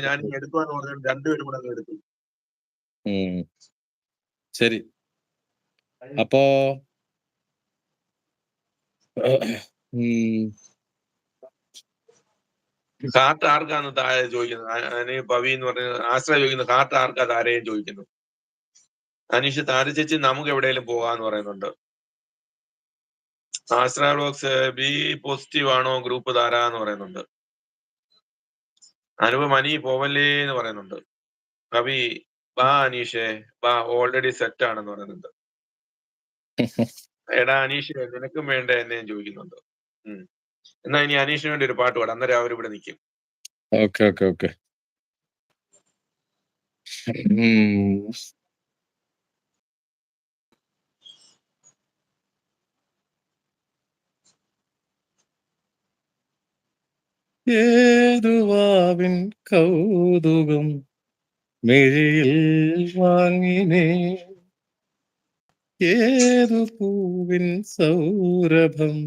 ഞാൻ എടുക്കുവാന്ന് പറഞ്ഞാൽ രണ്ടുപേരും കൂടെ അങ്ങ് എടുത്തു. ശരി. അപ്പോ കാർട്ട് ആർക്കാന്ന് താഴെ ചോദിക്കുന്നത്? പവി എന്ന് പറഞ്ഞ ആശ്രയ ചോദിക്കുന്നു, കാർട്ട് ആർക്കാ താരയും ചോദിക്കുന്നു. അനീഷ്, താര ചേച്ചി നമുക്ക് എവിടെയെങ്കിലും പോകാന്ന് പറയുന്നുണ്ട്. ആശ്രയ ബോക്സ് ബി പോസിറ്റീവ് ആണോ ഗ്രൂപ്പ് താര എന്ന് പറയുന്നുണ്ട്. അനുപം അനി പോവല്ലേ എന്ന് പറയുന്നുണ്ട്. കവി ബാ അനീഷേ ബാ, ഓൾറെഡി സെറ്റ് ആണെന്ന് പറയുന്നുണ്ട്. എടാ അനീഷ്, നിനക്കും വേണ്ട എന്നെയും ചോദിക്കുന്നുണ്ട്. എന്നാ ഇനി അനീഷിന് വേണ്ടി ഒരു പാട്ട് പാടാം, അന്നേരം അവരിവിടെ നിൽക്കും. ഓക്കെ. ഏതുവാവിൻ കൗതുകം മിഴിയിൽ വാങ്ങിനേ, ഏതു പൂവിൻ സൗരഭം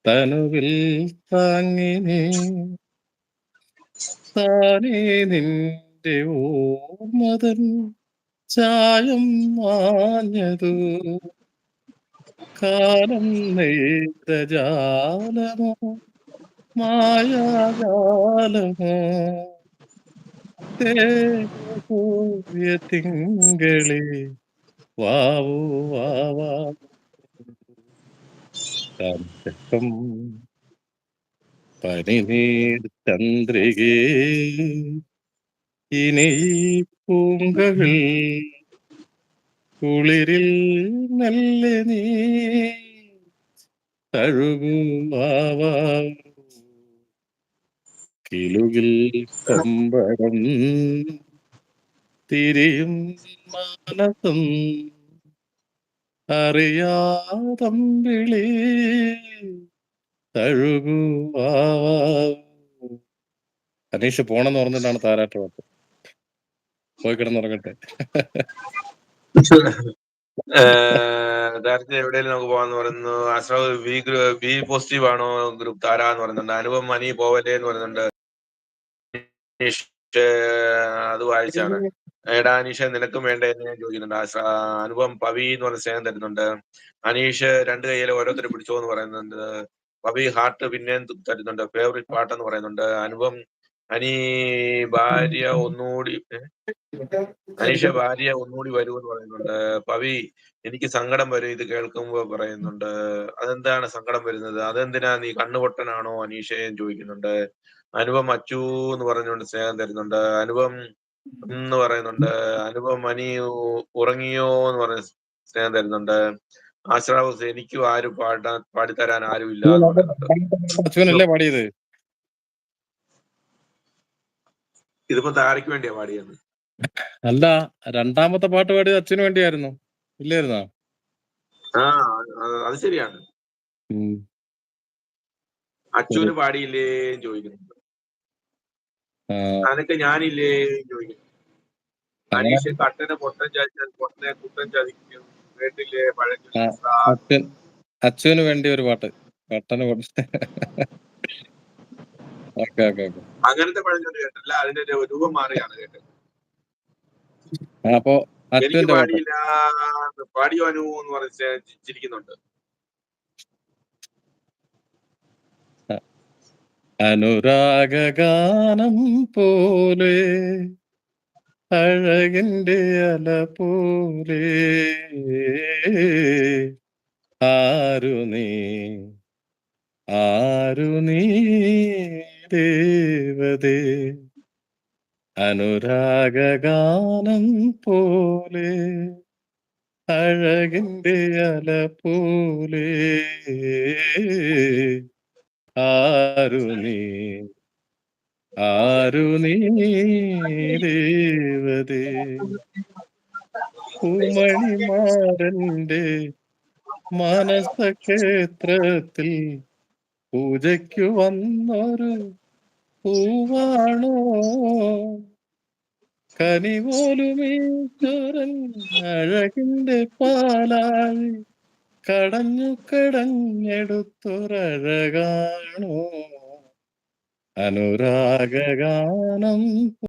തനുവിൽ താങ്ങിനേ, താനേ നിന്റെ ഓർമ്മതൻ ചായം മാഞ്ഞതു, കാലം നെയ്ത ജാലമോ മായാജാലമോ, തേപോയ തിങ്കളേ വാവൂ വാവാ, ചക്കം പനിനീർ ചന്ദ്രികേ, ഇനി പൂങ്കവിൽ കുളിരിൽ മെല്ലെ നീ തഴുകൂ വാവാ, കിലുകിൽ കൊമ്പരം തിരിയും മാനസം അറിയാതമ്പിളി തഴുകൂ വാവാ. അനീഷ് പോണെന്ന് പറഞ്ഞിട്ടാണ് താരാട്ട് പാട്ട്. പോയി കിടന്നുറങ്ങട്ടെ. നേരത്തെ എവിടെയെങ്കിലും നമുക്ക് പോകാന്ന് പറയുന്നു. അഷ്റഫ് ബി പോസിറ്റീവ് ആണോ ഗ്രൂപ്പ് താര എന്ന് പറയുന്നുണ്ട്. അനുപം മനി പോവല്ലേ എന്ന് പറയുന്നുണ്ട്. അത് വായിച്ചാണ്. എടാ അനീഷ്, നിനക്കും വേണ്ട എന്ന് ഞാൻ ചോദിക്കുന്നുണ്ട്. അനുപം പവി എന്ന് പറഞ്ഞ സ്നേഹം തരുന്നുണ്ട്. അനീഷ് രണ്ട് കൈയിലെ ഓരോരുത്തരെ പിടിച്ചോ എന്ന് പറയുന്നുണ്ട്. പവി ഹാർട്ട് പിന്നെയും തരുന്നുണ്ട്. ഫേവറേറ്റ് പാട്ടെന്ന് പറയുന്നുണ്ട്. അനുപം അനീ ഭാര്യ ഒന്നുകൂടി അനീഷ ഭാര്യ ഒന്നുകൂടി വരുമെന്ന് പറയുന്നുണ്ട്. പവി എനിക്ക് സങ്കടം വരും ഇത് കേൾക്കുമ്പോ പറയുന്നുണ്ട്. അതെന്താണ് സങ്കടം വരുന്നത്? അതെന്തിനാ, നീ കണ്ണുപൊട്ടനാണോ അനീഷയും ചോദിക്കുന്നുണ്ട്. അനുപം അച്ചു എന്ന് പറഞ്ഞുകൊണ്ട് സ്നേഹം തരുന്നുണ്ട്. അനുപം എന്ന് പറയുന്നുണ്ട്. അനുപം മനി ഉറങ്ങിയോ എന്ന് പറഞ്ഞ സ്നേഹം തരുന്നുണ്ട്. ആശ്രാവസ് എനിക്കും ആരും പാടിത്തരാൻ ആരും ഇല്ല എന്ന് പറയുന്നുണ്ട്. അച്ഛനല്ലേ പാടിയത്? ഇതിപ്പോ താരയ്ക്ക് വേണ്ടിയാ പാടിയത്. അല്ല, രണ്ടാമത്തെ പാട്ട് പാടിയത് അച്ഛന് വേണ്ടിയായിരുന്നു, ഇല്ലായിരുന്നോ? അത് ശരിയാണ്. അച്ചുവിന് പാടിയില്ലേ ചോദിക്കുന്നുണ്ട്. അനക്ക് ഞാനില്ലേ ചോദിക്കുന്നു. അനീഷ് കട്ടന് പൊട്ടൻ ചതിച്ചാൽ പൊട്ടനെ കുട്ടൻ ചതിക്കും, കേട്ടില്ലേ പഴഞ്ചൊല്ലി? അച്ഛന് വേണ്ടി ഒരു പാട്ട്, കട്ടന് അങ്ങനത്തെ പഴഞ്ചൊല്ലി കേട്ടില്ല, അതിന്റെ രൂപം മാറിയാണ് കേട്ടത്. അപ്പൊ എനിക്ക് പാടിയില്ല, പാടിയോ അനു എന്ന് പറഞ്ഞ് ചിരിക്കുന്നുണ്ട്. അനുരാഗാനം പോലെ അഴകിന്റെ അല പോലെ ആരു നീ ദേവതേ, അനുരാഗാനം പോലെ അഴകിന്റെ അല പോലെ ആരു നീ ദേവതേ, പൂമണിമാരന്റെ മനസ്സക്ഷേത്രത്തിൽ പൂജയ്ക്കു വന്നൊരു പൂവാണോ, കനിപോലുമീശ്വരൻ അഴകിന്റെ പാലാഴി കടഞ്ഞെടുത്തൊരഴകാണോ, അനുരാഗഗാനം